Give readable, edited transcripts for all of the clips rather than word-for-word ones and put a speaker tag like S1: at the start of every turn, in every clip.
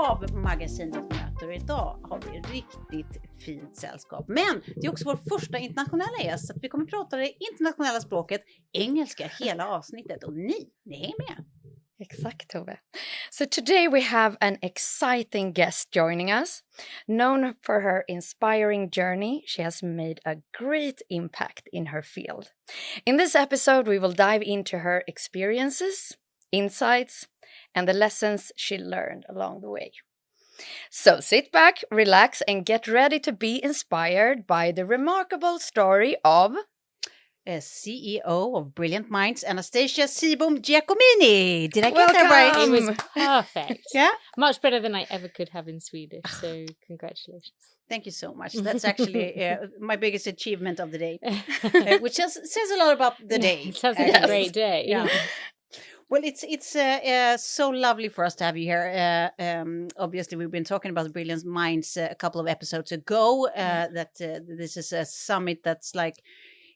S1: av Magasinet möter. Idag har vi riktigt fint sällskap. Men det är också vår första internationella gäst. Så vi kommer att prata det internationella språket, engelska, hela avsnittet. Och ni är med.
S2: Exakt, Tove. So today we have an exciting guest joining us. Known for her inspiring journey, she has made a great impact in her field. In this episode, we will dive into her experiences, insights, and the lessons she learned along the way. So sit back, relax, and get ready to be inspired by the remarkable story of
S1: CEO of Brilliant Minds, Annastasia Seebohm Giacomini. Did I get
S2: Welcome.
S1: that right?
S3: It was perfect.
S1: Yeah?
S3: Much better than I ever could have in Swedish. So congratulations.
S1: Thank you so much. That's actually my biggest achievement of the day, which says a lot about the day.
S3: It sounds like a great day.
S1: Yeah. Well, it's so lovely for us to have you here. Obviously, we've been talking about Brilliant Minds a couple of episodes ago. That this is a summit that's like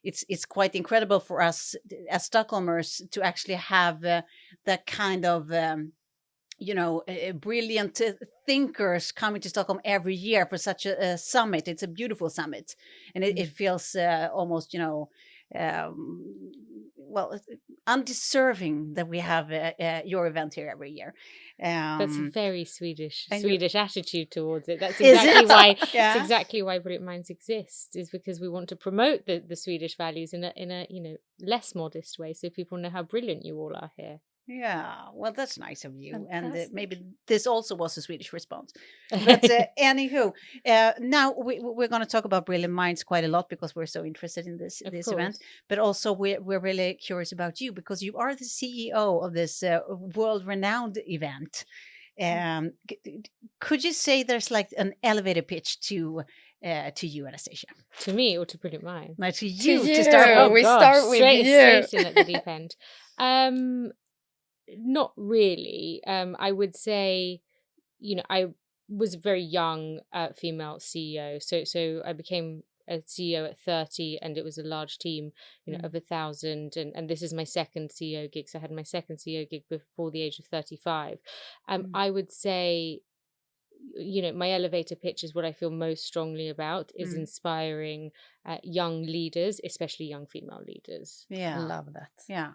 S1: it's quite incredible for us as Stockholmers to actually have that kind of brilliant thinkers coming to Stockholm every year for such a summit. It's a beautiful summit, and it feels almost undeserving that we have your event here every year.
S3: That's a very Swedish attitude towards it. That's
S1: That's
S3: exactly why Brilliant Minds exists, is because we want to promote the Swedish values in a less modest way, so people know how brilliant you all are here.
S1: Yeah, well, that's nice of you.
S2: Fantastic.
S1: And maybe this also was a Swedish response. But anywho, now we're going to talk about Brilliant Minds quite a lot because we're so interested in this event. But also we're really curious about you because you are the CEO of this world-renowned event. Could you say there's like an elevator pitch to you, Anastasia?
S3: To me or to Brilliant Minds?
S1: No, to you to start with.
S2: Start with you.
S3: Straight in at the deep end. Not really. I would say, I was a very young female CEO. So I became a CEO at 30, and it was a large team, of 1,000. And this is my second CEO gig. So I had my second CEO gig before the age of 35. I would say, my elevator pitch is what I feel most strongly about is inspiring young leaders, especially young female leaders.
S1: Yeah,
S2: I love that.
S1: Yeah.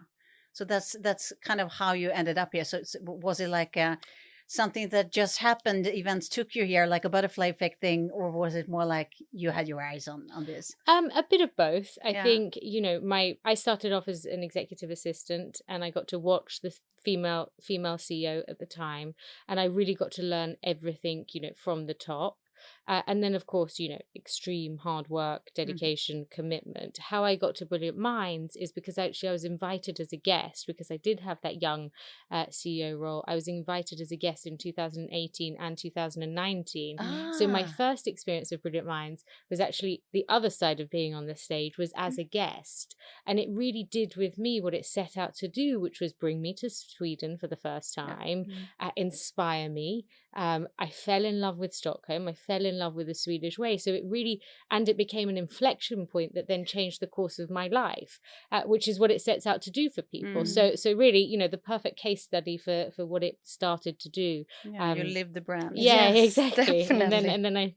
S1: So that's kind of how you ended up here. So was it like something that just happened, events took you here, like a butterfly effect thing, or was it more like you had your eyes on this?
S3: A bit of both. I think, I started off as an executive assistant, and I got to watch the female CEO at the time, and I really got to learn everything, from the top. And then, of course, extreme hard work, dedication, commitment. How I got to Brilliant Minds is because I was invited as a guest, because I did have that young CEO role. I was invited as a guest in 2018 and 2019. So my first experience of Brilliant Minds was actually the other side of being on the stage, was as a guest. And it really did with me what it set out to do, which was bring me to Sweden for the first time, inspire me. I fell in love with Stockholm. I fell in love with the Swedish way. So it became an inflection point that then changed the course of my life, which is what it sets out to do for people. So really, the perfect case study for what it started to do.
S1: Yeah, you lived the brand.
S3: Yeah,
S2: Yes,
S3: exactly.
S2: definitely.
S3: And then I,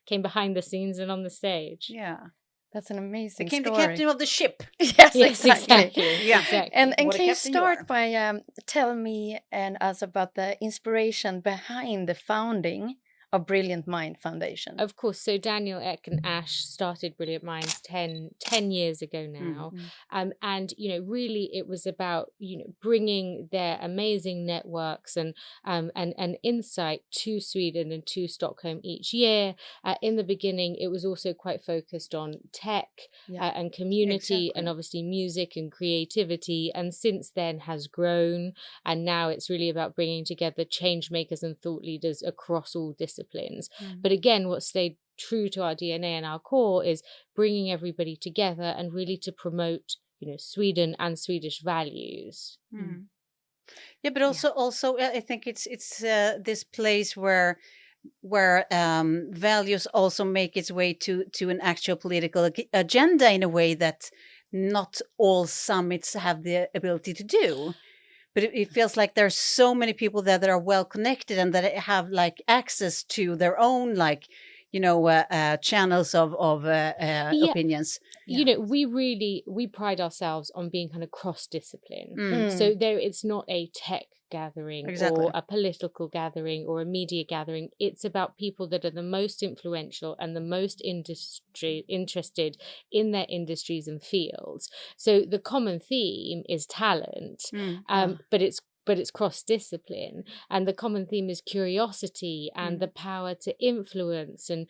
S3: came behind the scenes and on the stage.
S1: Yeah.
S2: That's an amazing
S1: Became
S2: story.
S1: the captain of the ship.
S2: Yes, exactly.
S1: Yeah.
S3: Exactly.
S2: And
S1: What a
S2: can you
S1: captain you
S2: start
S1: are.
S2: by telling me and us about the inspiration behind the founding of Brilliant Mind Foundation?
S3: Of course. So Daniel, Ek and Ash started Brilliant Minds 10 years ago now. And, really it was about, bringing their amazing networks and insight to Sweden and to Stockholm each year. In the beginning, it was also quite focused on tech and community and obviously music and creativity. And since then has grown. And now it's really about bringing together change makers and thought leaders across all disciplines. But again, what stayed true to our DNA and our core is bringing everybody together and really to promote, Sweden and Swedish values.
S1: Yeah, but also I think it's this place where values also make its way to an actual political agenda in a way that not all summits have the ability to do. but it feels like there's so many people there that are well connected and that have like access to their own like channels of opinions.
S3: You know, we pride ourselves on being kind of cross discipline. So it's not a tech gathering or a political gathering or a media gathering. It's about people that are the most influential and the most interested in their industries and fields. So the common theme is talent, but it's cross-discipline, and the common theme is curiosity and the power to influence, and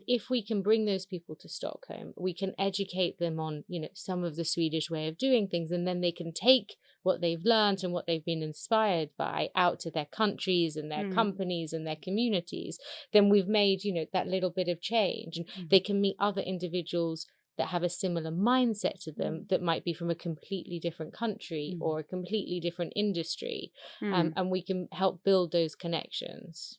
S3: if we can bring those people to Stockholm, we can educate them on some of the Swedish way of doing things, and then they can take what they've learned and what they've been inspired by out to their countries and their companies and their communities. Then we've made that little bit of change, and they can meet other individuals that have a similar mindset to them that might be from a completely different country or a completely different industry. And we can help build those connections.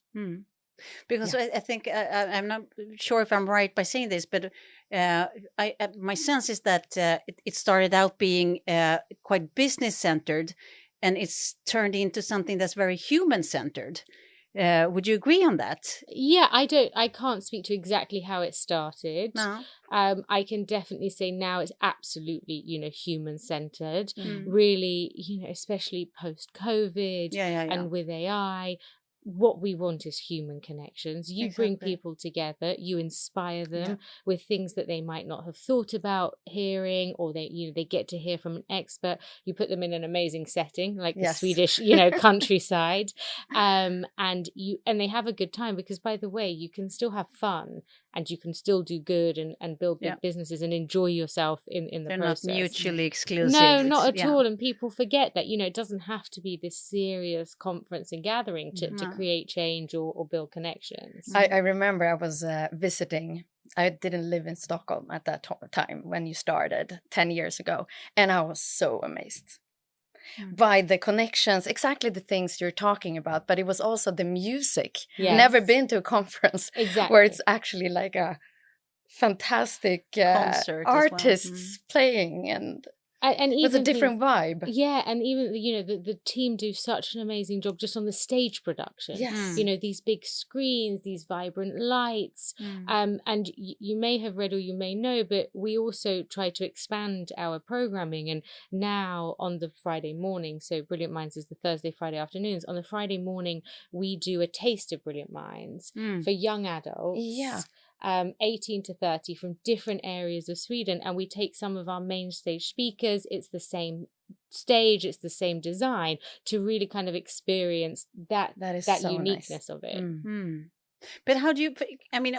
S1: Because I think I'm not sure if I'm right by saying this, but my sense is that it started out being quite business centered, and it's turned into something that's very human centered. Would you agree on that?
S3: Yeah, I can't speak to exactly how it started.
S1: No.
S3: I can definitely say now it's absolutely, human centered. Really, especially post COVID and with AI. What we want is human connections. You bring people together, you inspire them with things that they might not have thought about hearing, or they get to hear from an expert. You put them in an amazing setting like the Swedish countryside, and they have a good time, because by the way, you can still have fun and you can still do good and build big businesses and enjoy yourself in the process.
S1: They're not mutually exclusive.
S3: No, not at all. And people forget that, it doesn't have to be this serious conference and gathering to create change or build connections.
S2: I remember I was visiting. I didn't live in Stockholm at that time when you started 10 years ago. And I was so amazed by the connections, exactly the things you're talking about. But it was also the music. Never been to a conference where it's actually like a fantastic artists playing, and
S3: even
S2: it's a different vibe.
S3: Yeah, and even the team do such an amazing job just on the stage production.
S2: Yes.
S3: These big screens, these vibrant lights. And you may have read or you may know, but we also try to expand our programming. And now on the Friday morning, so Brilliant Minds is the Thursday, Friday afternoons. On the Friday morning, we do a taste of Brilliant Minds for young adults.
S2: Yeah.
S3: 18 to 30 from different areas of Sweden, and we take some of our main stage speakers. It's the same stage, it's the same design, to really kind of experience that
S2: so
S3: uniqueness
S2: nice.
S3: of it.
S1: But how do you,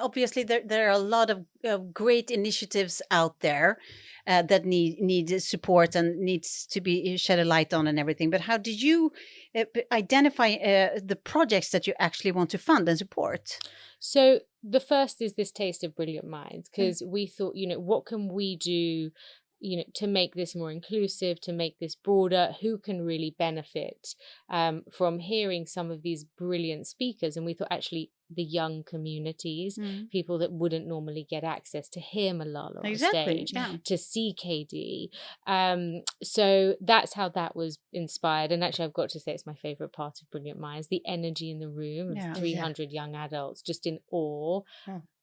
S1: obviously there are a lot of great initiatives out there that need support and needs to be shed a light on and everything. But how did you identify the projects that you actually want to fund and support?
S3: So the first is this taste of Brilliant Minds, because we thought, what can we do, to make this more inclusive, to make this broader? Who can really benefit from hearing some of these brilliant speakers? And we thought actually the young communities, people that wouldn't normally get access to hear Malala on stage, to see KD. So that's how that was inspired. And actually, I've got to say, it's my favorite part of Brilliant Minds, the energy in the room of 300 young adults just in awe.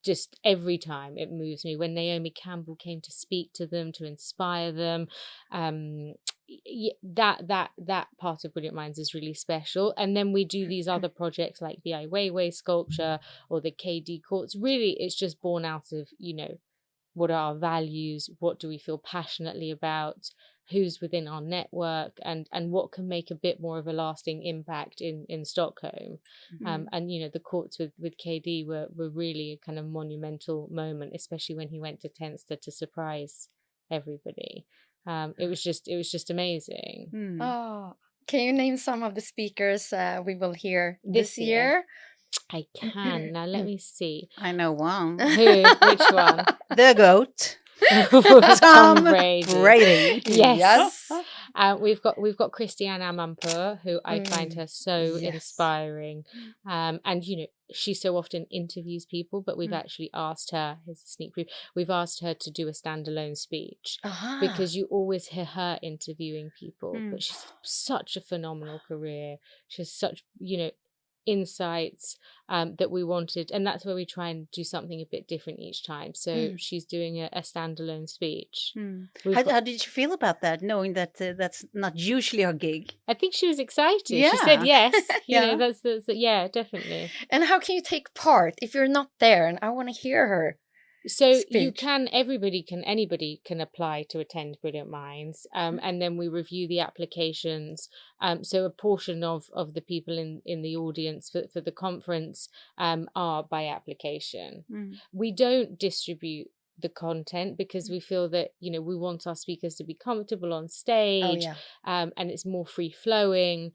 S3: Just every time it moves me. When Naomi Campbell came to speak to them, to inspire them, that part of Brilliant Minds is really special. And then we do these other projects like the Ai Weiwei sculpture or the KD courts. Really, it's just born out of, what are our values? What do we feel passionately about? Who's within our network, and what can make a bit more of a lasting impact in Stockholm. And the courts with KD were really a kind of monumental moment, especially when he went to Tensta to surprise everybody. It was just amazing.
S2: Oh, can you name some of the speakers we will hear this year?
S3: I can. Now let me see.
S1: I know one.
S3: Who? Which one?
S1: The goat.
S3: Tom Brady.
S1: Yes.
S3: We've got Christiane Amanpour, who I find her so inspiring. And she so often interviews people, but we've actually asked her, here's a sneak preview, we've asked her to do a standalone speech because you always hear her interviewing people, but she's such a phenomenal career. She has such, insights that we wanted, and that's where we try and do something a bit different each time. So she's doing a standalone speech.
S1: How did you feel about that, knowing that that's not usually her gig?
S3: I think she was excited.
S1: Yeah.
S3: She said yes.
S2: Yeah.
S3: That's yeah, definitely.
S2: And how can you take part if you're not there and I want to hear her?
S3: So
S2: speech?
S3: anybody can apply to attend Brilliant Minds, and then we review the applications. So a portion of the people in the audience for the conference are by application. We don't distribute the content because we feel that we want our speakers to be comfortable on stage, and it's more free flowing.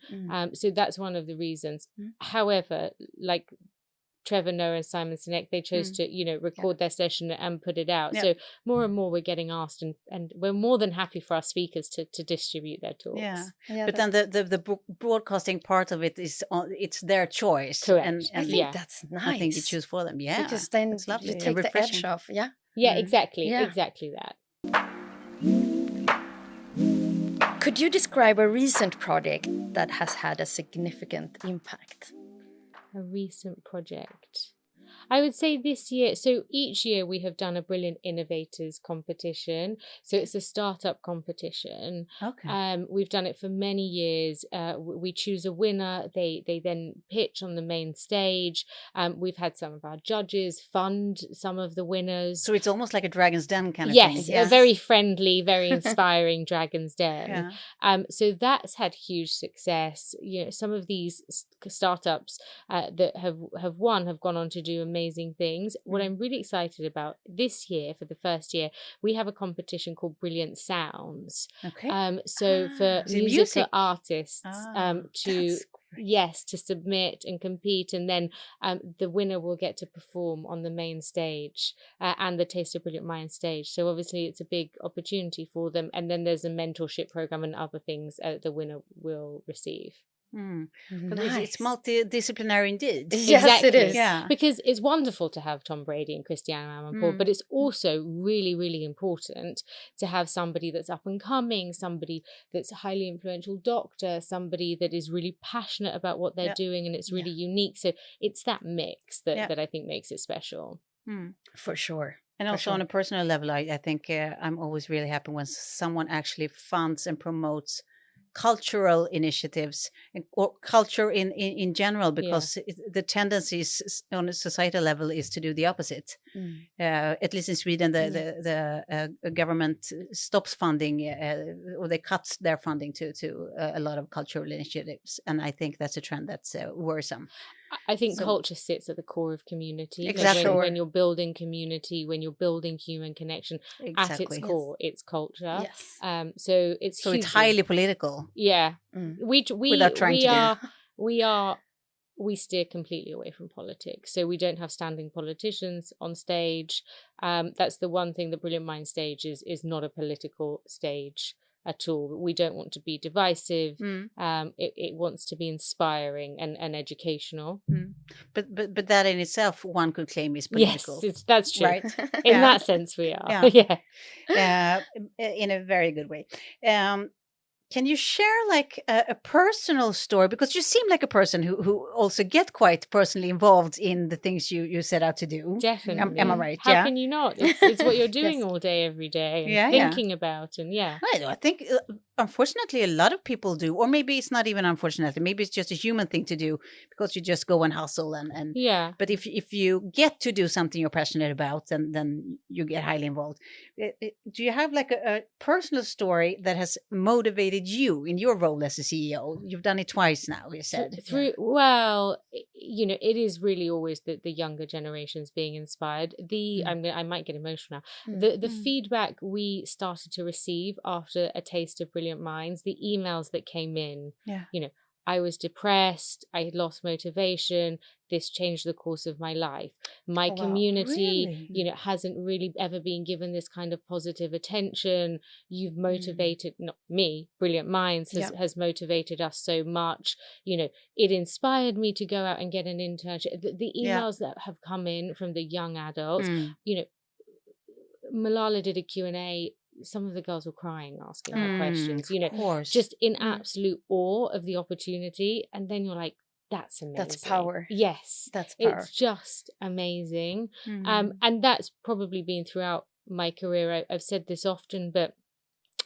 S3: So that's one of the reasons. However, like Trevor Noah and Simon Sinek, they chose to record their session and put it out. So more and more we're getting asked, and we're more than happy for our speakers to distribute their talks.
S1: But then the broadcasting part of it is it's their choice.
S3: Correct.
S1: And
S2: I think that's nice.
S1: I think you choose for them. Yeah,
S2: because then
S1: it's lovely.
S2: you take the edge off.
S3: Exactly
S2: Yeah.
S3: exactly that.
S2: Could you describe a recent project that has had a significant impact?
S3: A recent project, I would say this year. So each year we have done a Brilliant Innovators competition. So it's a startup competition.
S1: Okay.
S3: We've done it for many years. We choose a winner. They then pitch on the main stage. We've had some of our judges fund some of the winners.
S1: So it's almost like a Dragon's Den kind of thing.
S3: Yes, a very friendly, very inspiring Dragon's Den. So that's had huge success. Some of these startups that have won have gone on to do amazing things. What I'm really excited about this year, for the first year, we have a competition called Brilliant Sounds.
S1: Okay.
S3: So for musical artists to submit and compete, and then the winner will get to perform on the main stage and the Taste of Brilliant Minds stage. So obviously it's a big opportunity for them, and then there's a mentorship program and other things the winner will receive.
S1: But it's multidisciplinary indeed.
S2: Yes,
S3: exactly.
S2: it is.
S1: Yeah.
S3: Because it's wonderful to have Tom Brady and Cristiano Ronaldo, but it's also really, really important to have somebody that's up and coming, somebody that's a highly influential doctor, somebody that is really passionate about what they're doing and it's really unique. So it's that mix that I think makes it special.
S2: For sure.
S1: And also on a personal level, I think I'm always really happy when someone actually funds and promotes cultural initiatives or culture in general, because the tendencies on a societal level is to do the opposite. At least in Sweden, the government stops funding or they cut their funding to a lot of cultural initiatives, and I think that's a trend that's worrisome.
S3: I think culture sits at the core of community.
S1: Exactly.
S3: When you're building community, when you're building human connection, at its core, it's culture.
S2: Yes.
S3: So it's
S1: highly political.
S3: Yeah.
S1: Without trying to do.
S3: We steer completely away from politics. So we don't have standing politicians on stage. That's the one thing. The Brilliant Mind stage is not a political stage at all. We don't want to be divisive. It wants to be inspiring and educational.
S1: But that in itself, one could claim, is political.
S3: Yes, that's true.
S1: Right?
S3: In that sense, we are.
S1: In a very good way. Can you share like a personal story? Because you seem like a person who also get quite personally involved in the things you set out to do.
S3: Definitely.
S1: Am I right?
S3: How can you not? It's what you're doing all day, every day, and thinking about, and
S1: I think unfortunately a lot of people do, or maybe it's not even unfortunately, maybe it's just a human thing to do, because you just go and hustle and but if you get to do something you're passionate about, then you get highly involved. Do you have like a personal story that has motivated you in your role as a CEO? You've done it twice now, you said.
S3: Well, it is really always the younger generations being inspired. I might get emotional now. The feedback we started to receive after a taste of Brilliant Minds, the emails that came in, I was depressed, I had lost motivation, this changed the course of my life. My
S2: Wow,
S3: community,
S1: really?
S3: you know, hasn't really ever been given this kind of positive attention. You've motivated, not me, Brilliant Minds has motivated us so much. You know, it inspired me to go out and get an internship. The emails that have come in from the young adults, you know, Malala did a Q&A. Some of the girls were crying, asking her questions, you know, just in absolute awe of the opportunity. And then you're like, that's amazing.
S2: That's power.
S3: Yes.
S2: That's power.
S3: It's just amazing. And that's probably been throughout my career. I've said this often, but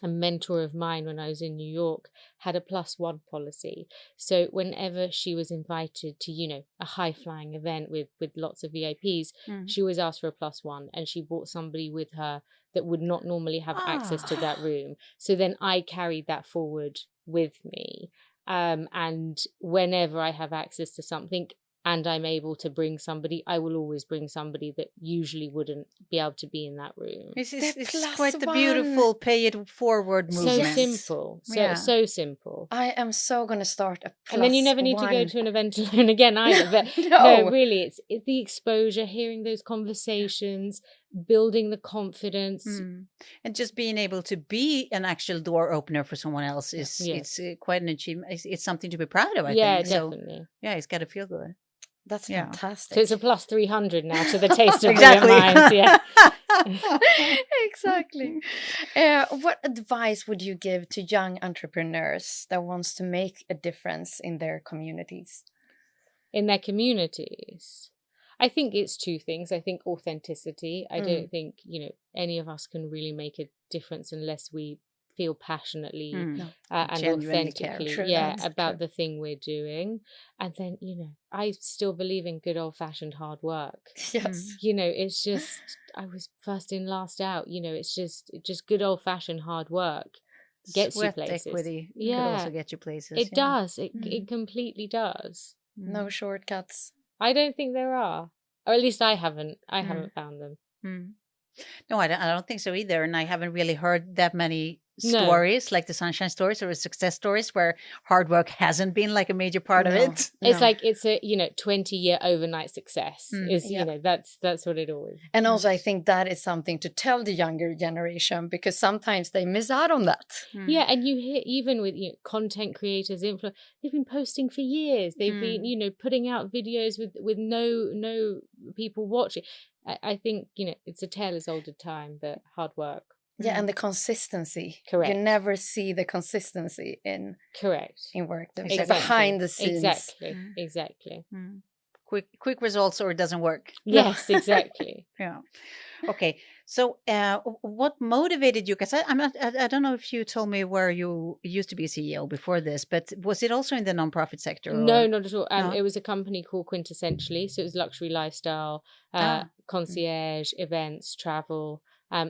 S3: a mentor of mine when I was in New York had a +1 policy. So whenever she was invited to, you know, a high-flying event with lots of VIPs, she always asked for a +1, and she brought somebody with her that would not normally have access to that room. So then I carried that forward with me. And whenever I have access to something and I'm able to bring somebody, I will always bring somebody that usually wouldn't be able to be in that room.
S1: It's quite the beautiful pay it forward movement.
S3: So simple. So simple.
S2: I am so going to start a +1.
S3: And then you never need to go to an event alone again either. But no, really, it's the exposure, hearing those conversations, building the confidence.
S1: And just being able to be an actual door opener for someone else is it's quite an achievement. It's something to be proud of, I think.
S3: Yeah, definitely.
S1: So, yeah, it's got to feel good.
S2: That's fantastic.
S3: So it's a +300 now to the taste of Brilliant Minds. Yeah.
S2: Exactly. What advice would you give to young entrepreneurs that wants to make a difference in their communities?
S3: In their communities? I think it's two things. I think authenticity. I don't think, you know, any of us can really make a difference unless we feel passionately and authentically about the thing we're doing. And then, you know, I still believe in good old-fashioned hard work.
S2: Yes.
S3: You know, it's just, I was first in, last out. You know, it's just good old-fashioned hard work gets you places.
S1: Equity could also get you places.
S3: It does. It completely does.
S2: No shortcuts.
S3: I don't think there are, or at least I haven't found them.
S1: No, I don't think so either. And I haven't really heard that many stories like the sunshine stories or success stories where hard work hasn't been like a major part of it.
S3: It's like it's a 20-year overnight success is you know that's what it always.
S2: And also I think that is something to tell the younger generation, because sometimes they miss out on that.
S3: Yeah, and you hear even with content creators, influencers, they've been posting for years. They've been putting out videos with no people watching. I think it's a tale as old as time, but hard work.
S2: Yeah, and the consistency.
S3: Correct.
S2: You never see the consistency in work.
S3: Exactly.
S2: Behind the scenes.
S3: Exactly.
S1: Quick results, or it doesn't work.
S3: Yes, exactly.
S1: Yeah. Okay. So, what motivated you? Because I don't know if you told me where you used to be CEO before this, but was it also in the nonprofit sector? Or?
S3: No, not at all. It was a company called Quintessentially. So it was luxury lifestyle, concierge, events, travel.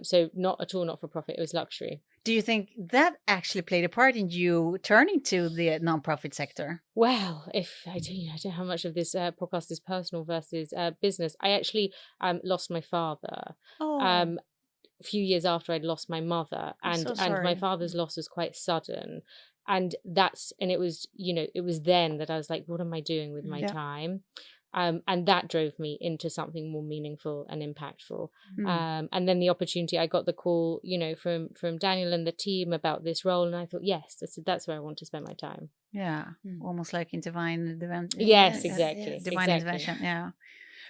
S3: So not at all not for profit. It was luxury.
S1: Do you think that actually played a part in you turning to the nonprofit sector?
S3: Well, if I don't know how much of this podcast is personal versus business. I actually lost my father a few years after I'd lost my mother, and my father's loss was quite sudden, and it was it was then that I was like, what am I doing with my time? And that drove me into something more meaningful and impactful. And then the opportunity, I got the call, from Daniel and the team about this role. And I thought, yes, that's where I want to spend my time.
S1: Yeah. Almost like in divine intervention.
S3: Yes, exactly.
S1: Divine intervention. Yeah.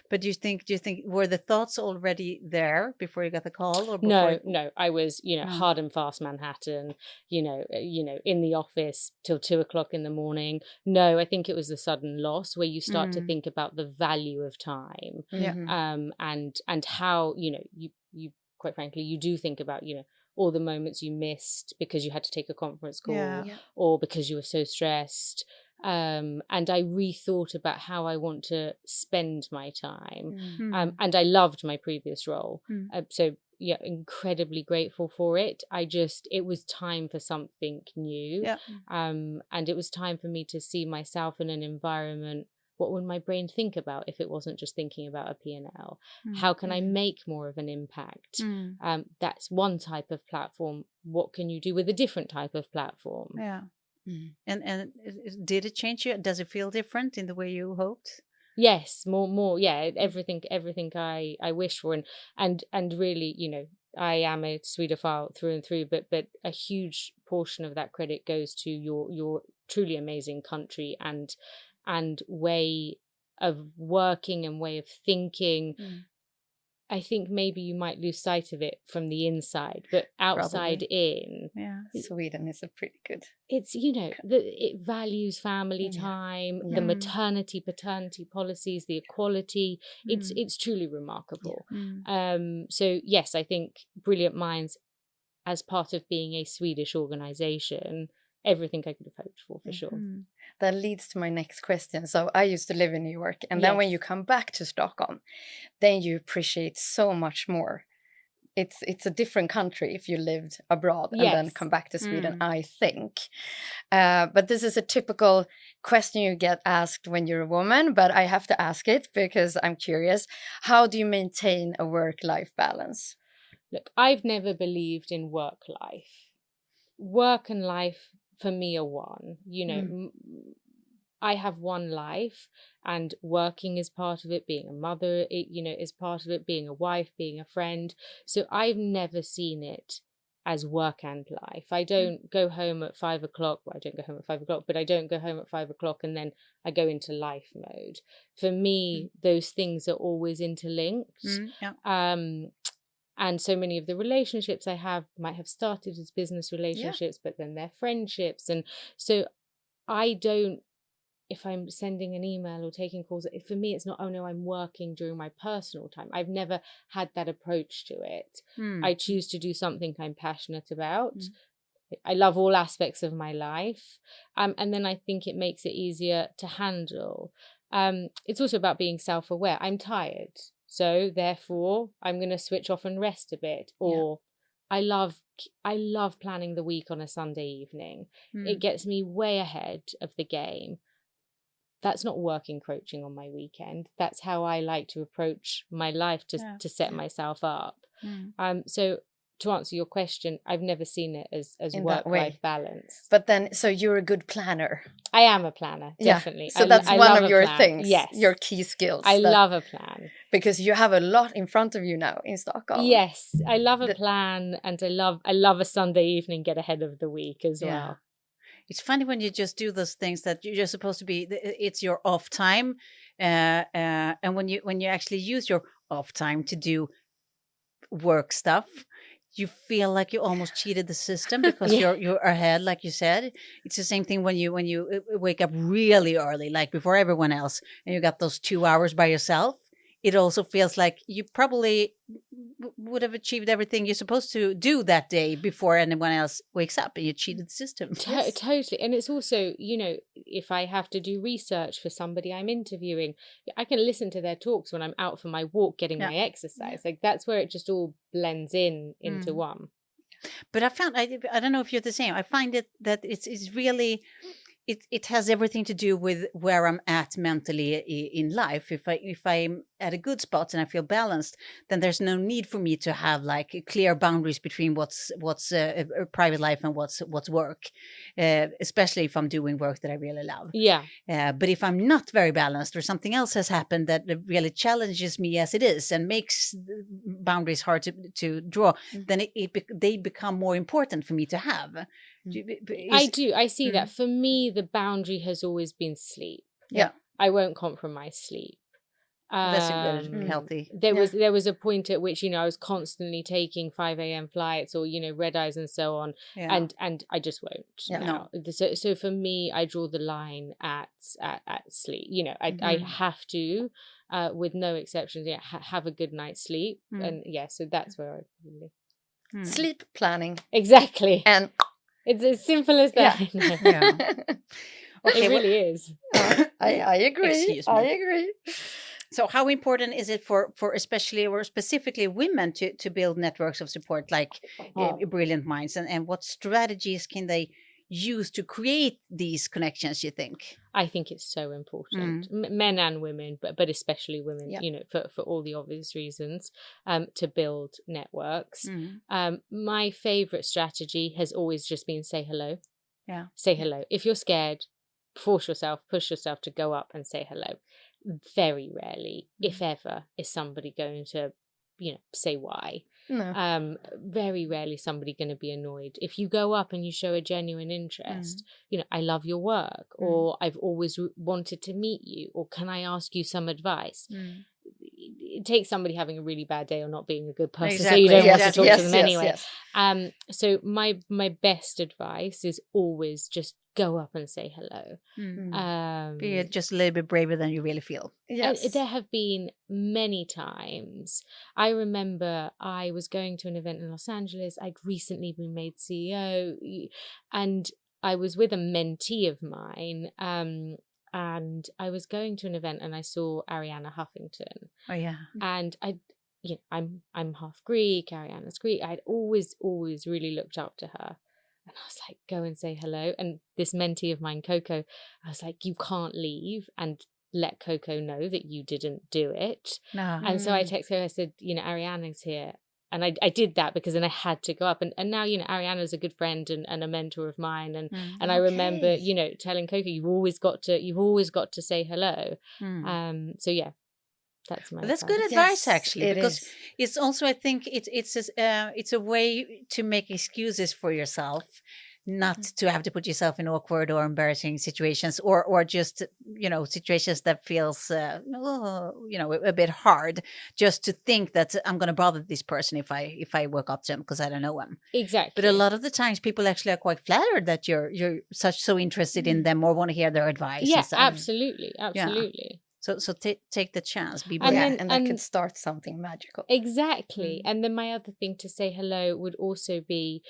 S1: But do you think were the thoughts already there before you got the call? Or
S3: No. I was, hard and fast Manhattan, in the office till 2:00 in the morning. No, I think it was the sudden loss where you start to think about the value of time. And how, you quite frankly, you do think about, all the moments you missed because you had to take a conference call or because you were so stressed. And I rethought about how I want to spend my time. And I loved my previous role. So incredibly grateful for it. It was time for something new. And it was time for me to see myself in an environment. What would my brain think about if it wasn't just thinking about a P&L? How can I make more of an impact? That's one type of platform. What can you do with a different type of platform?
S1: Yeah. And did it change you? Does it feel different in the way you hoped?
S3: Yes, more. Yeah, everything I wish for, and really, I am a Swedophile through and through, but a huge portion of that credit goes to your truly amazing country and way of working and way of thinking. I think maybe you might lose sight of it from the inside, but outside in,
S2: Sweden is a pretty good.
S3: It's it values family time, the maternity paternity policies, the equality. It's truly remarkable. So yes, I think Brilliant Minds, as part of being a Swedish organization, everything I could have hoped for sure.
S2: That leads to my next question. So I used to live in New York, and then when you come back to Stockholm, then you appreciate so much more. It's a different country if you lived abroad and then come back to Sweden, I think. But this is a typical question you get asked when you're a woman, but I have to ask it because I'm curious. How do you maintain a work-life balance?
S3: Look, I've never believed in work-life. Work and life for me are one. I have one life, and working is part of it, being a mother, is part of it, being a wife, being a friend. So I've never seen it as work and life. I don't go home at 5 o'clock. Well, I don't go home at 5 o'clock, but I don't go home at 5 o'clock and then I go into life mode. For me, those things are always interlinked. And so many of the relationships I have might have started as business relationships, but then they're friendships. And so I don't, if I'm sending an email or taking calls, for me, it's not, oh no, I'm working during my personal time. I've never had that approach to it. I choose to do something I'm passionate about. I love all aspects of my life. And then I think it makes it easier to handle. It's also about being self-aware. I'm tired. So therefore, I'm going to switch off and rest a bit. Or I love planning the week on a Sunday evening. It gets me way ahead of the game. That's not work encroaching on my weekend. That's how I like to approach my life to set myself up. So to answer your question, I've never seen it as work-life balance.
S2: But then, so you're a good planner.
S3: I am a planner, definitely.
S2: So that's one of your things, your key skills.
S3: I love a plan.
S2: Because you have a lot in front of you now in Stockholm.
S3: Yes, I love a plan, and I love a Sunday evening get ahead of the week as well.
S1: It's funny when you just do those things that you're just supposed to be, it's your off time. And when you actually use your off time to do work stuff, you feel like you almost cheated the system because you're ahead, like you said. It's the same thing when you wake up really early, like before everyone else, and you got those 2 hours by yourself. It also feels like you probably would have achieved everything you're supposed to do that day before anyone else wakes up, and you cheated the system.
S3: Totally. And it's also, if I have to do research for somebody I'm interviewing, I can listen to their talks when I'm out for my walk, getting my exercise. Like that's where it just all blends into one.
S1: But I found, I don't know if you're the same. I find that it's really... It has everything to do with where I'm at mentally in life. If I'm at a good spot and I feel balanced, then there's no need for me to have like clear boundaries between what's a private life and what's work, especially if I'm doing work that I really love. But if I'm not very balanced, or something else has happened that really challenges me as it is and makes boundaries hard to draw, then they become more important for me to have.
S3: I do. I see that. For me, the boundary has always been sleep. I won't compromise sleep.
S1: That's a good, healthy.
S3: There was a point at which I was constantly taking 5 a.m. flights or red eyes and so on, and I just won't. Now. So for me, I draw the line at sleep. I have to, with no exceptions, have a good night's sleep, and so that's where I really
S2: sleep planning
S3: exactly
S2: and.
S3: It's as simple as that.
S1: Okay,
S3: it really is.
S2: I agree.
S1: Excuse me.
S2: I agree.
S1: So how important is it for especially or specifically women to build networks of support like Brilliant Minds, and what strategies can they use to create these connections, you think?
S3: I think it's so important, men and women, but especially women, for all the obvious reasons, to build networks. My favorite strategy has always just been say hello.
S1: Yeah.
S3: Say hello. If you're scared, push yourself to go up and say hello. Very rarely, if ever, is somebody going to, say why.
S2: No.
S3: Very rarely somebody going to be annoyed. If you go up and you show a genuine interest, I love your work, or I've always wanted to meet you, or can I ask you some advice? It takes somebody having a really bad day or not being a good person, so you don't want to talk to them anyway.
S2: Yes.
S3: So my best advice is always just go up and say hello.
S1: Be just a little bit braver than you really feel.
S2: Yes.
S3: There have been many times. I remember I was going to an event in Los Angeles. I'd recently been made CEO, and I was with a mentee of mine. And I was going to an event and I saw Arianna Huffington.
S1: Oh yeah.
S3: And I'm half Greek. Arianna's Greek. I'd always really looked up to her. And I was like, go and say hello. And this mentee of mine, Coco, I was like, you can't leave and let Coco know that you didn't do it.
S1: No.
S3: And so I texted her, I said, Arianna's here. And I did that because then I had to go up. And now, Arianna's a good friend and a mentor of mine. And I remember, telling Coco, you've always got to say hello. So yeah. That's my.
S1: But that's
S3: advice.
S1: good advice,
S2: Yes,
S1: actually,
S2: it
S1: because
S2: is.
S1: it's also, I think, it's a way to make excuses for yourself, not to have to put yourself in awkward or embarrassing situations, or just situations that feels a bit hard. Just to think that I'm going to bother this person if I walk up to him because I don't know him.
S3: Exactly.
S1: But a lot of the times, people actually are quite flattered that you're so interested in them or want to hear their advice.
S3: Yeah,
S1: and stuff.
S3: absolutely.
S1: Yeah. So take the chance. Be
S3: And
S1: brave.
S2: and that could start something magical.
S3: Exactly. And then my other thing to say hello would also be,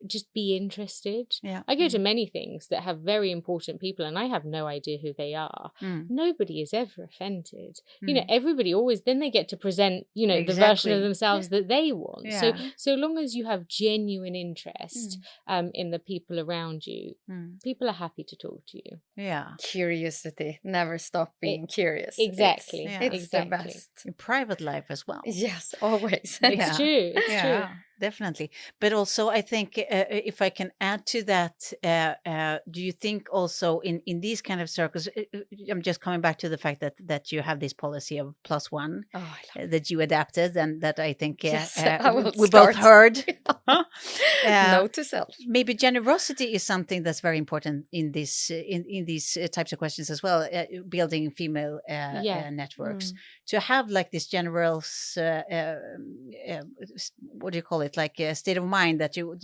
S3: just be interested.
S1: Yeah.
S3: I go to many things that have very important people and I have no idea who they are. Nobody is ever offended. Everybody always, then they get to present, the version of themselves that they want.
S1: Yeah.
S3: So long as you have genuine interest in the people around you, people are happy to talk to you.
S1: Yeah.
S2: Curiosity. Never stop being curious.
S3: Exactly.
S2: It's the best.
S1: In private life as well.
S2: Yes, always.
S3: It's true. It's true.
S1: Definitely. But also, I think if I can add to that, do you think also in these kind of circles, I'm just coming back to the fact that you have this policy of +1 that you adapted and that I think we both heard.
S2: Note to self.
S1: Maybe generosity is something that's very important in this in these types of questions as well, building female networks. To have like this generous, what do you call it? Like a state of mind that you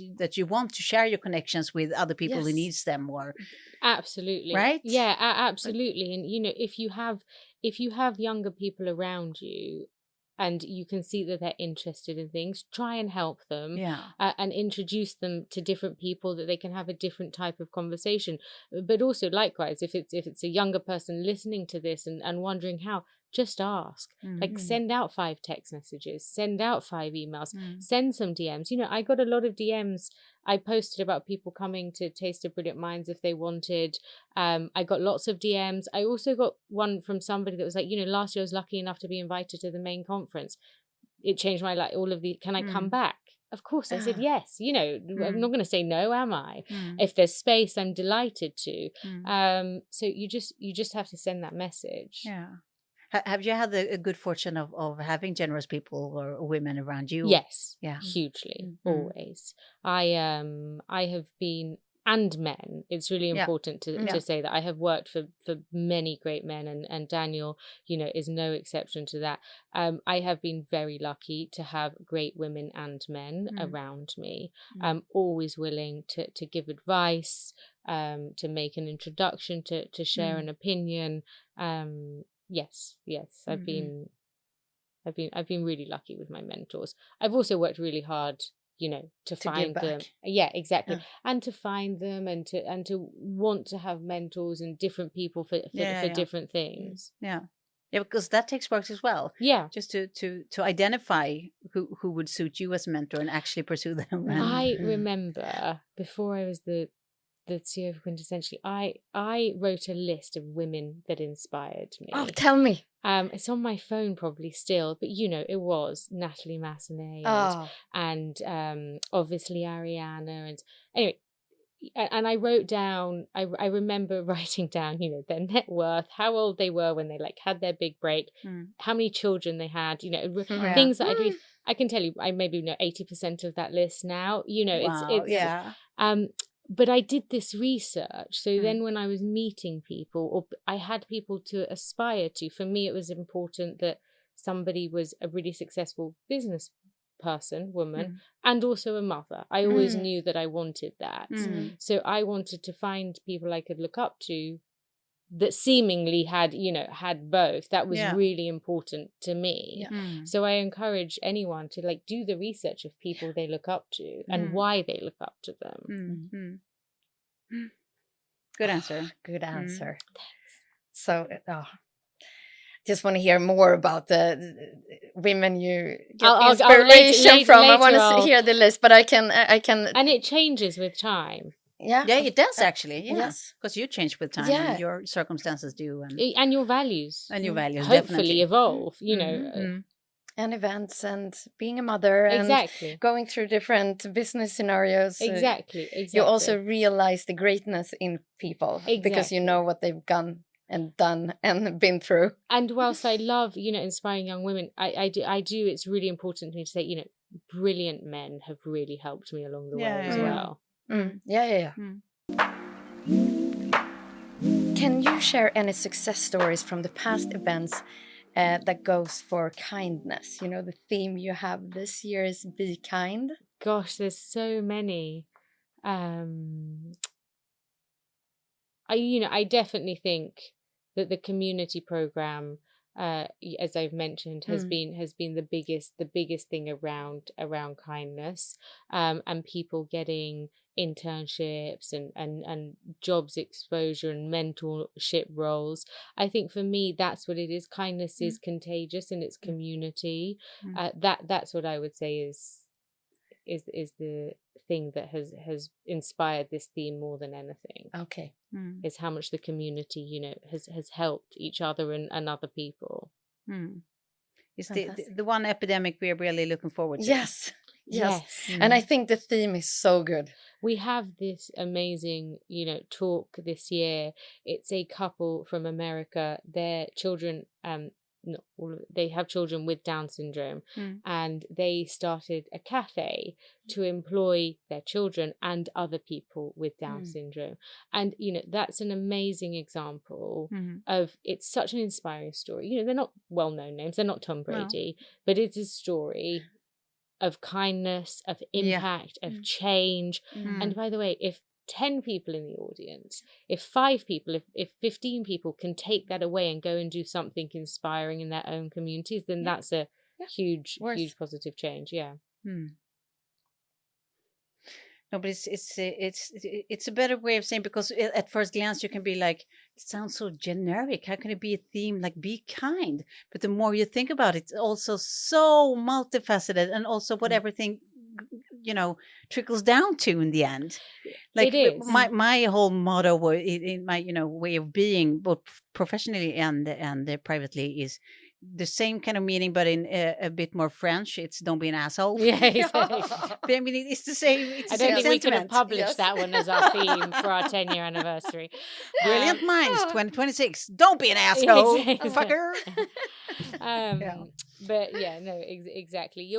S1: want to share your connections with other people who needs them, or
S3: absolutely,
S1: right?
S3: Yeah, absolutely. And if you have younger people around you and you can see that they're interested in things, try and help them and introduce them to different people that they can have a different type of conversation. But also likewise, if it's a younger person listening to this and wondering how, just ask. Like send out 5 text messages, send out 5 emails, send some DMs. I got a lot of DMs. I posted about people coming to Taste of Brilliant Minds if they wanted. I got lots of DMs. I also got one from somebody that was like, last year I was lucky enough to be invited to the main conference. It changed my life. All of the, can I come back? Of course, I said yes. I'm not going to say no, am I? If there's space, I'm delighted to. So you just have to send that message.
S1: Yeah. Have you had a good fortune of having generous people or women around you?
S3: Yes.
S1: Yeah.
S3: Hugely. Always. I have been, and men. It's really important to say that I have worked for many great men, and Daniel, is no exception to that. I have been very lucky to have great women and men around me. I'm always willing to give advice, to make an introduction, to share an opinion. Yes. I've been really lucky with my mentors. I've also worked really hard, to find them. Yeah, exactly. And to find them and to want to have mentors and different people for different things.
S1: Yeah, because that takes work as well.
S3: Yeah.
S1: Just to identify who would suit you as a mentor and actually pursue them.
S3: I remember before I was the CEO of Quintessentially, I wrote a list of women that inspired me.
S2: Oh, tell me.
S3: It's on my phone probably still, but it was Natalie Massenet and obviously Arianna, and anyway, and I wrote down, I remember writing down, you know, their net worth, how old they were when they like had their big break, how many children they had, you know, things that I can tell you, I maybe know 80% of that list now, you know. But I did this research. So then when I was meeting people, or I had people to aspire to, for me, it was important that somebody was a really successful business person, woman, and also a mother. I always knew that I wanted that. So I wanted to find people I could look up to that seemingly had, you know, had both. That was really important to me. So I encourage anyone to like do the research of people they look up to and why they look up to them.
S1: Good answer.
S2: Good answer. So just want to hear more about the women you get inspiration from. I want to hear the list, but I can
S3: and it changes with time.
S1: Yeah, it does actually. Yes, because you change with time, and your circumstances do,
S3: and your values,
S1: hopefully
S3: definitely evolve. You know,
S2: and events, and being a mother, and going through different business scenarios.
S3: Exactly.
S2: You also realize the greatness in people because you know what they've done and been through.
S3: And whilst I love, you know, inspiring young women, I do. It's really important to me to say, you know, brilliant men have really helped me along the way as well.
S2: Can you share any success stories from the past events that goes for kindness? You know, the theme you have this year is Be Kind.
S3: Gosh, there's so many. I definitely think that the community program, as I've mentioned, has been the biggest thing around kindness, and people getting internships and jobs exposure and mentorship roles. I think for me that's what it is. Kindness is contagious, and it's community. That's what I would say is the thing that has inspired this theme more than anything.
S2: Okay.
S3: Is how much the community, you know, has helped each other and other people.
S1: It's the one epidemic we're really looking forward to.
S2: Yes. And I think the theme is so good.
S3: We have this amazing, you know, talk this year. It's a couple from America. Their children, they have children with Down syndrome, and they started a cafe to employ their children and other people with Down syndrome. And, you know, that's an amazing example of, it's such an inspiring story. You know, they're not well-known names, they're not Tom Brady, but it's a story of kindness, of impact, of change. And by the way, if 10 people in the audience, if 5 people, if 15 people can take that away and go and do something inspiring in their own communities, then that's a huge positive change.
S1: No, but it's a better way of saying, because at first glance you can be like, it sounds so generic. How can it be a theme like be kind? But the more you think about it, it's also so multifaceted, and also what everything, you know, trickles down to in the end. Like
S3: it is.
S1: My whole motto in my, you know, way of being, both professionally and privately, is the same kind of meaning, but in a bit more French. It's don't be an asshole.
S3: Yeah, exactly.
S1: But I mean, it's the same. It's
S3: I
S1: the
S3: don't
S1: same
S3: think we could have
S1: sentiment.
S3: published that one as our theme for our 10-year anniversary.
S1: Brilliant Minds 2026. Don't be an asshole, fucker.
S3: But yeah, no, exactly.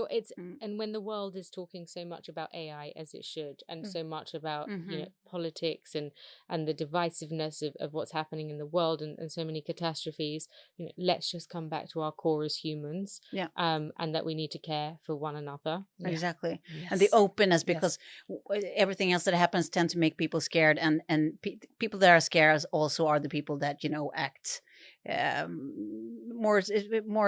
S3: And when the world is talking so much about AI, as it should, and so much about you know, politics and the divisiveness of what's happening in the world, and so many catastrophes, you know, let's just come back to our core as humans, and that we need to care for one another.
S1: Exactly. And the openness, because everything else that happens tends to make people scared, and people that are scared also are the people that, you know, act more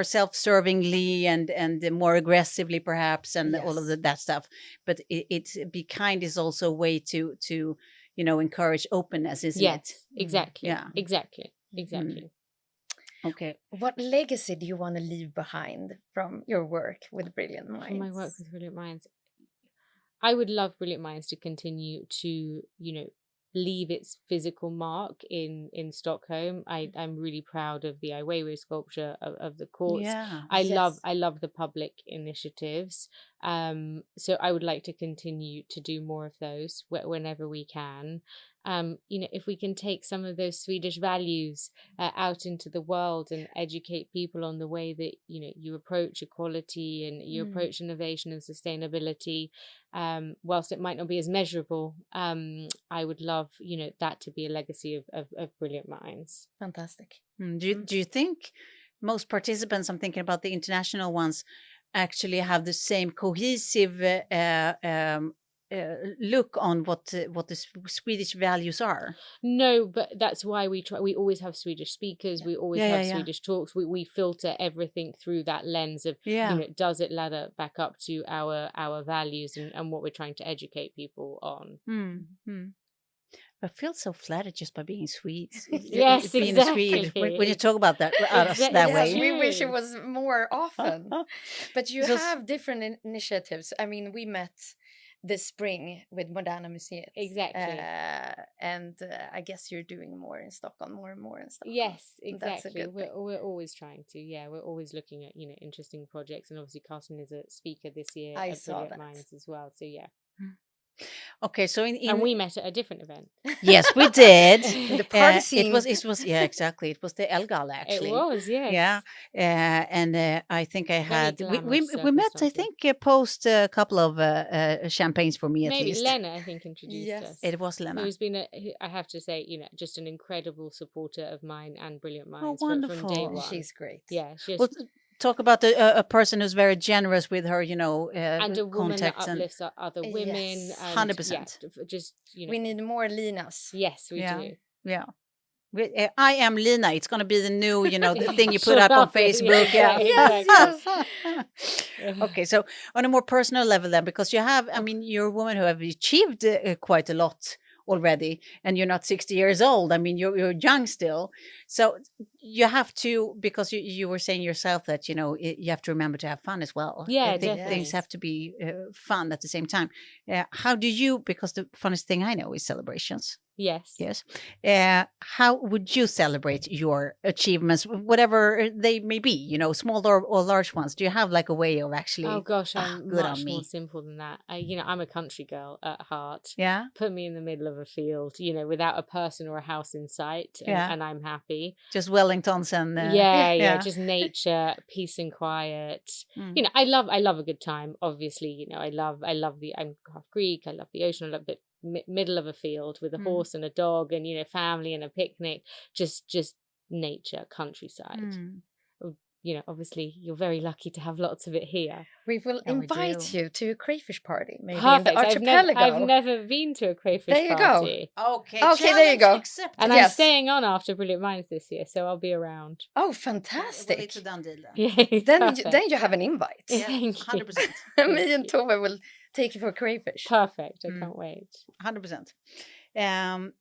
S1: self-servingly and more aggressively perhaps, and all of that stuff. But it's be kind is also a way to you know, encourage openness, isn't it?
S3: Exactly. Exactly.
S1: Okay.
S2: What legacy do you want to leave behind from your work with Brilliant Minds?
S3: From my work with Brilliant Minds, I would love Brilliant Minds to continue to, you know, leave its physical mark in Stockholm. I'm really proud of the Ai Weiwei sculpture of the courts.
S1: Yeah.
S3: I love the public initiatives. So I would like to continue to do more of those whenever we can. If we can take some of those Swedish values out into the world and educate people on the way that you approach equality and you approach innovation and sustainability, whilst it might not be as measurable, I would love that to be a legacy of Brilliant Minds.
S2: Fantastic.
S1: Do you think most participants, I'm thinking about the international ones, actually have the same cohesive look on what the Swedish values are?
S3: No, but that's why we try. We always have Swedish speakers. We always have Swedish talks. We filter everything through that lens of does it ladder back up to our values and what we're trying to educate people on.
S1: I feel so flattered just by being Swedes.
S3: Yes,
S1: being
S3: exactly.
S1: a Swede, when you talk about that that way.
S2: We wish it was more often. But you have different initiatives. I mean, we met this spring with Moderna Museet.
S3: Exactly.
S2: And I guess you're doing more in Stockholm, more and more in Stockholm.
S3: Yes, exactly. We're always trying to. Yeah, we're always looking at interesting projects, and obviously Carsten is a speaker this year at Brilliant Minds as well. So yeah.
S1: Okay, so
S3: and we met at a different event.
S1: Yes, we did.
S2: The party scene.
S1: It was exactly. It was the ELLE Gala, actually.
S3: It was, yes.
S1: Yeah, and I think I had we met. I think post a couple of champagnes for me at least.
S3: Maybe Lena, I think, introduced us.
S1: It was Lena.
S3: Who's been I have to say, just an incredible supporter of mine and Brilliant Minds
S1: from
S3: day one.
S2: She's great.
S3: Yeah, she's.
S1: Talk about a person who's very generous with her,
S3: and a woman that uplifts other women.
S1: 100%.
S3: Just
S2: we need more Linas.
S3: Yes, we do.
S1: Yeah. I am Lina. It's going to be the new, the thing you put up on Facebook.
S3: Yes.
S1: Okay, so on a more personal level then, because you're a woman who have achieved quite a lot already, and you're not 60 years old. I mean, you're young still. So you have to, because you were saying yourself that, you have to remember to have fun as well.
S3: Yeah,
S1: things have to be fun at the same time. How do you, because the funnest thing I know is celebrations.
S3: Yes.
S1: How would you celebrate your achievements, whatever they may be, small or large ones? Do you have like a way of actually?
S3: Oh gosh, I'm much more simple than that. I'm a country girl at heart.
S1: Yeah.
S3: Put me in the middle of a field, without a person or a house in sight, and I'm happy.
S1: Just Wellingtons and
S3: just nature, peace and quiet. I love a good time. Obviously, I'm half Greek. I love the ocean. I love it. Middle of a field with a horse and a dog and family and a picnic, just nature, countryside. Obviously you're very lucky to have lots of it here.
S2: We will invite you to a crayfish party, maybe.
S3: Perfect.
S2: In the archipelago.
S3: I've never been to a crayfish party.
S1: Okay,
S2: there you go.
S1: Accepted.
S3: And I'm staying on after Brilliant Minds this year, so I'll be around.
S2: Oh, fantastic.
S1: Well, it's a done deal then.
S3: Yeah,
S2: then you have an invite.
S1: Yeah, 100%.
S2: Me and Tove will take you for crayfish.
S3: Perfect. I can't wait.
S1: 100%.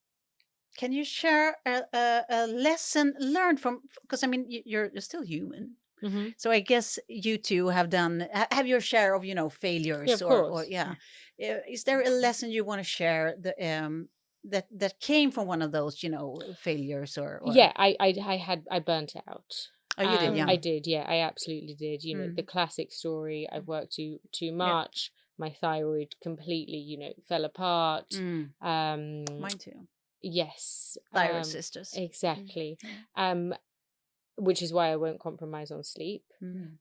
S1: Can you share a lesson learned from? Because you're still human, so I guess you two have your share of failures, or Is there a lesson you want to share that came from one of those failures or?
S3: Yeah, I burnt out.
S1: Oh, you did? Yeah,
S3: I did. Yeah, I absolutely did. The classic story. I worked too much. My thyroid completely, fell apart.
S1: Mine too.
S3: Yes.
S1: Thyroid sisters.
S3: Exactly. Which is why I won't compromise on sleep.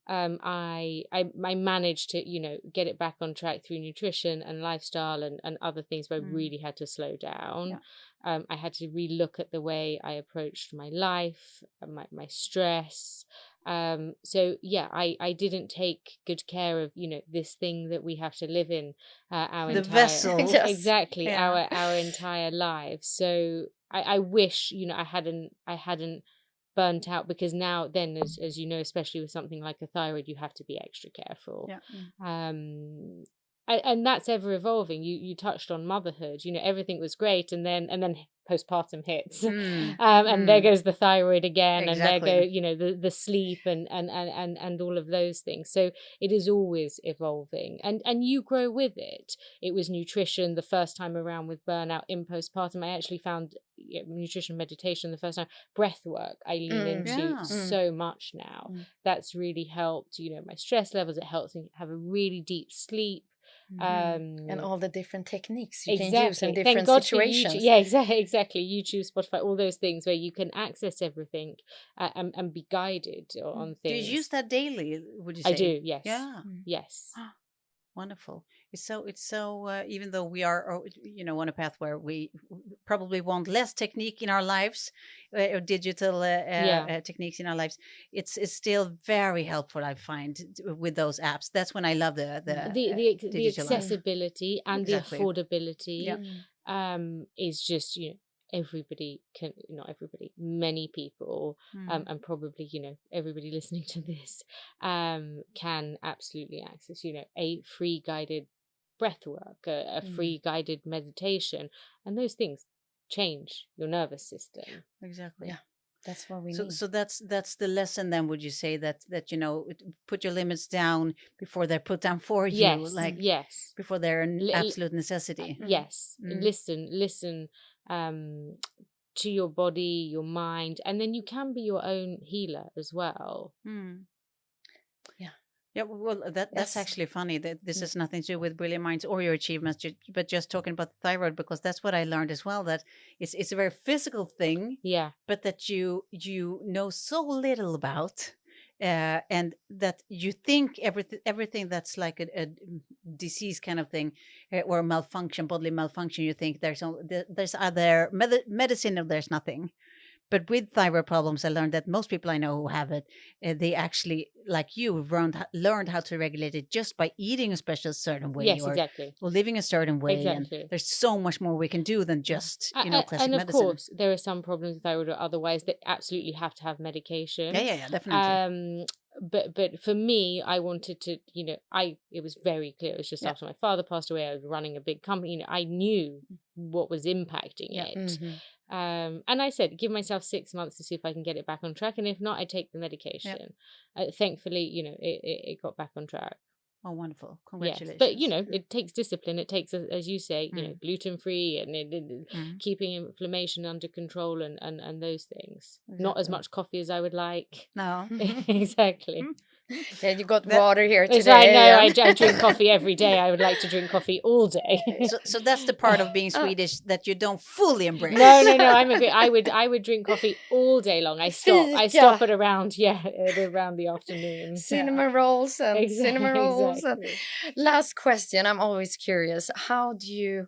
S3: I managed to, get it back on track through nutrition and lifestyle and other things, but I really had to slow down. Yeah. I had to relook at the way I approached my life, my stress. So yeah, I didn't take good care of, this thing that we have to live in, the
S1: vessel.
S3: Exactly. Our entire lives. So I wish, I hadn't burnt out, because now then, as you know, especially with something like a thyroid, you have to be extra careful. And that's ever evolving. You touched on motherhood, everything was great, and then postpartum hits, and there goes the thyroid again, and there
S1: Exactly.
S3: go the sleep and all of those things. So it is always evolving, and you grow with it. It was nutrition the first time around with burnout in postpartum. I actually found nutrition, meditation the first time. Breath work I lean into so much now. That's really helped my stress levels. It helps me have a really deep sleep.
S2: And all the different techniques you
S3: exactly.
S2: can use in different
S3: Thank God
S2: situations.
S3: For YouTube. Exactly. YouTube, Spotify, all those things where you can access everything and be guided on things.
S1: Do you use that daily? Would you say?
S3: I do. Yes.
S1: Yeah.
S3: Yes.
S1: Wonderful. It's so even though we are on a path where we probably want less technique in our lives, or digital techniques in our lives, it's still very helpful, I find, with those apps. That's when I love
S3: the accessibility and the affordability is just everybody can, not everybody, many people, and probably everybody listening to this can absolutely access a free guided breath work, a free guided meditation, and those things change your nervous system.
S1: Exactly.
S2: Yeah, that's what we need.
S1: So that's the lesson then, would you say, that put your limits down before they're put down for you?
S3: Yes,
S1: before they're an absolute necessity.
S3: Yes. Listen to your body, your mind, and then you can be your own healer as well.
S1: Yeah, well, that's actually funny that this has nothing to do with Brilliant Minds or your achievements, but just talking about the thyroid, because that's what I learned as well, that it's a very physical thing, but that you know so little about, and that you think everything that's like a disease kind of thing, or bodily malfunction, you think there's other medicine, or there's nothing. But with thyroid problems, I learned that most people I know who have it, they actually, like you, learned how to regulate it just by eating a certain way,
S3: exactly,
S1: or living a certain way.
S3: Exactly.
S1: And there's so much more we can do than just classic medicine.
S3: And of course, there are some problems with thyroid or otherwise that absolutely have to have medication.
S1: Yeah, definitely.
S3: But for me, I wanted to, it was very clear. It was just after my father passed away. I was running a big company. I knew what was impacting it. And I said, give myself 6 months to see if I can get it back on track. And if not, I take the medication. Thankfully, it got back on track.
S1: Oh, wonderful. Congratulations.
S3: Yes. But, it takes discipline. It takes, as you say, gluten-free and keeping inflammation under control and those things. Exactly. Not as much coffee as I would like.
S1: No.
S3: Exactly.
S2: Yeah, you got water here today.
S3: I know. I drink coffee every day. I would like to drink coffee all day.
S1: So that's the part of being Swedish that you don't fully embrace.
S3: No. I'm agree. I would drink coffee all day long. I stop at around the afternoon.
S2: Cinnamon rolls and cinnamon rolls. Exactly. Last question. I'm always curious. How do you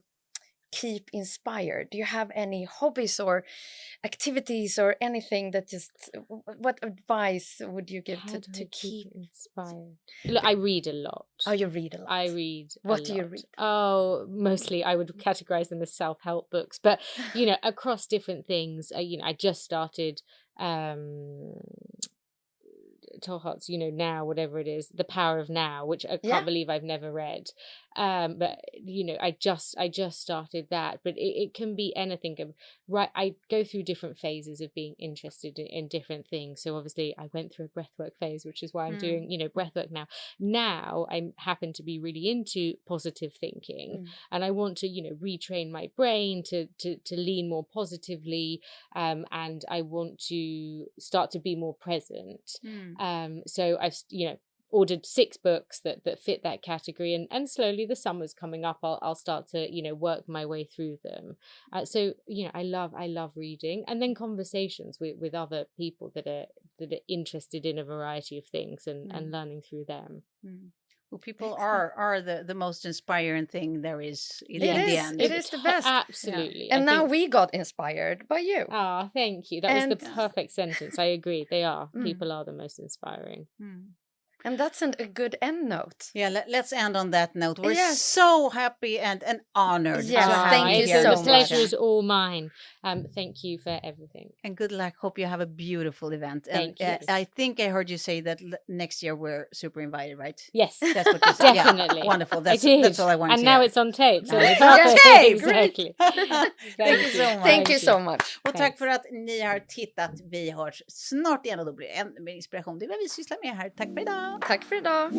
S2: keep inspired? Do you have any hobbies or activities or anything that what advice would you give to keep inspired?
S3: Look, I read a lot.
S2: Oh, you read a lot.
S3: I read
S2: what do you read?
S3: Oh, mostly I would categorize them as self-help books, but across different things. I just started Tolhart's, now, whatever it is, The Power of Now, which I can't believe I've never read. But I just started that. But it can be anything. Right, I go through different phases of being interested in different things. So obviously, I went through a breathwork phase, which is why I'm doing breathwork now. Now I happen to be really into positive thinking, and I want to retrain my brain to lean more positively, and I want to start to be more present. So I've ordered 6 books that fit that category, and slowly, the summer's coming up, I'll start to work my way through them. So I love reading, and then conversations with other people that are interested in a variety of things, and learning through them.
S1: Well, people are the most inspiring thing there is in the end.
S2: It is the best.
S3: Absolutely.
S2: And now we got inspired by you.
S3: Thank you. That was the perfect sentence. I agree. They are. People are the most inspiring.
S2: And that's a good end note.
S1: Yeah, let's end on that note. We're
S2: Yes.
S1: so happy and honored.
S2: Yes,
S1: to have
S2: thank you
S1: here.
S2: so
S3: The
S2: much.
S3: pleasure is all mine. Thank you for everything.
S1: And good luck. Hope you have a beautiful event. And
S3: Thank you.
S1: I think I heard you say that next year we're super invited, right?
S3: Yes,
S1: That's what you said. Yeah,
S3: definitely.
S1: wonderful.
S3: I did.
S1: That's all I wanted
S3: And
S1: to
S3: now
S1: hear.
S3: it's on tape. So
S1: Now
S3: it's
S1: it's on
S3: perfect.
S1: tape.
S3: Exactly.
S1: Thank you so much.
S2: Thank you so much.
S1: Och tack för att ni har tittat. Vi hörs snart igen och då blir det ännu mer inspiration. Det är vad vi sysslar med här. Tack för idag.
S2: Tack för idag.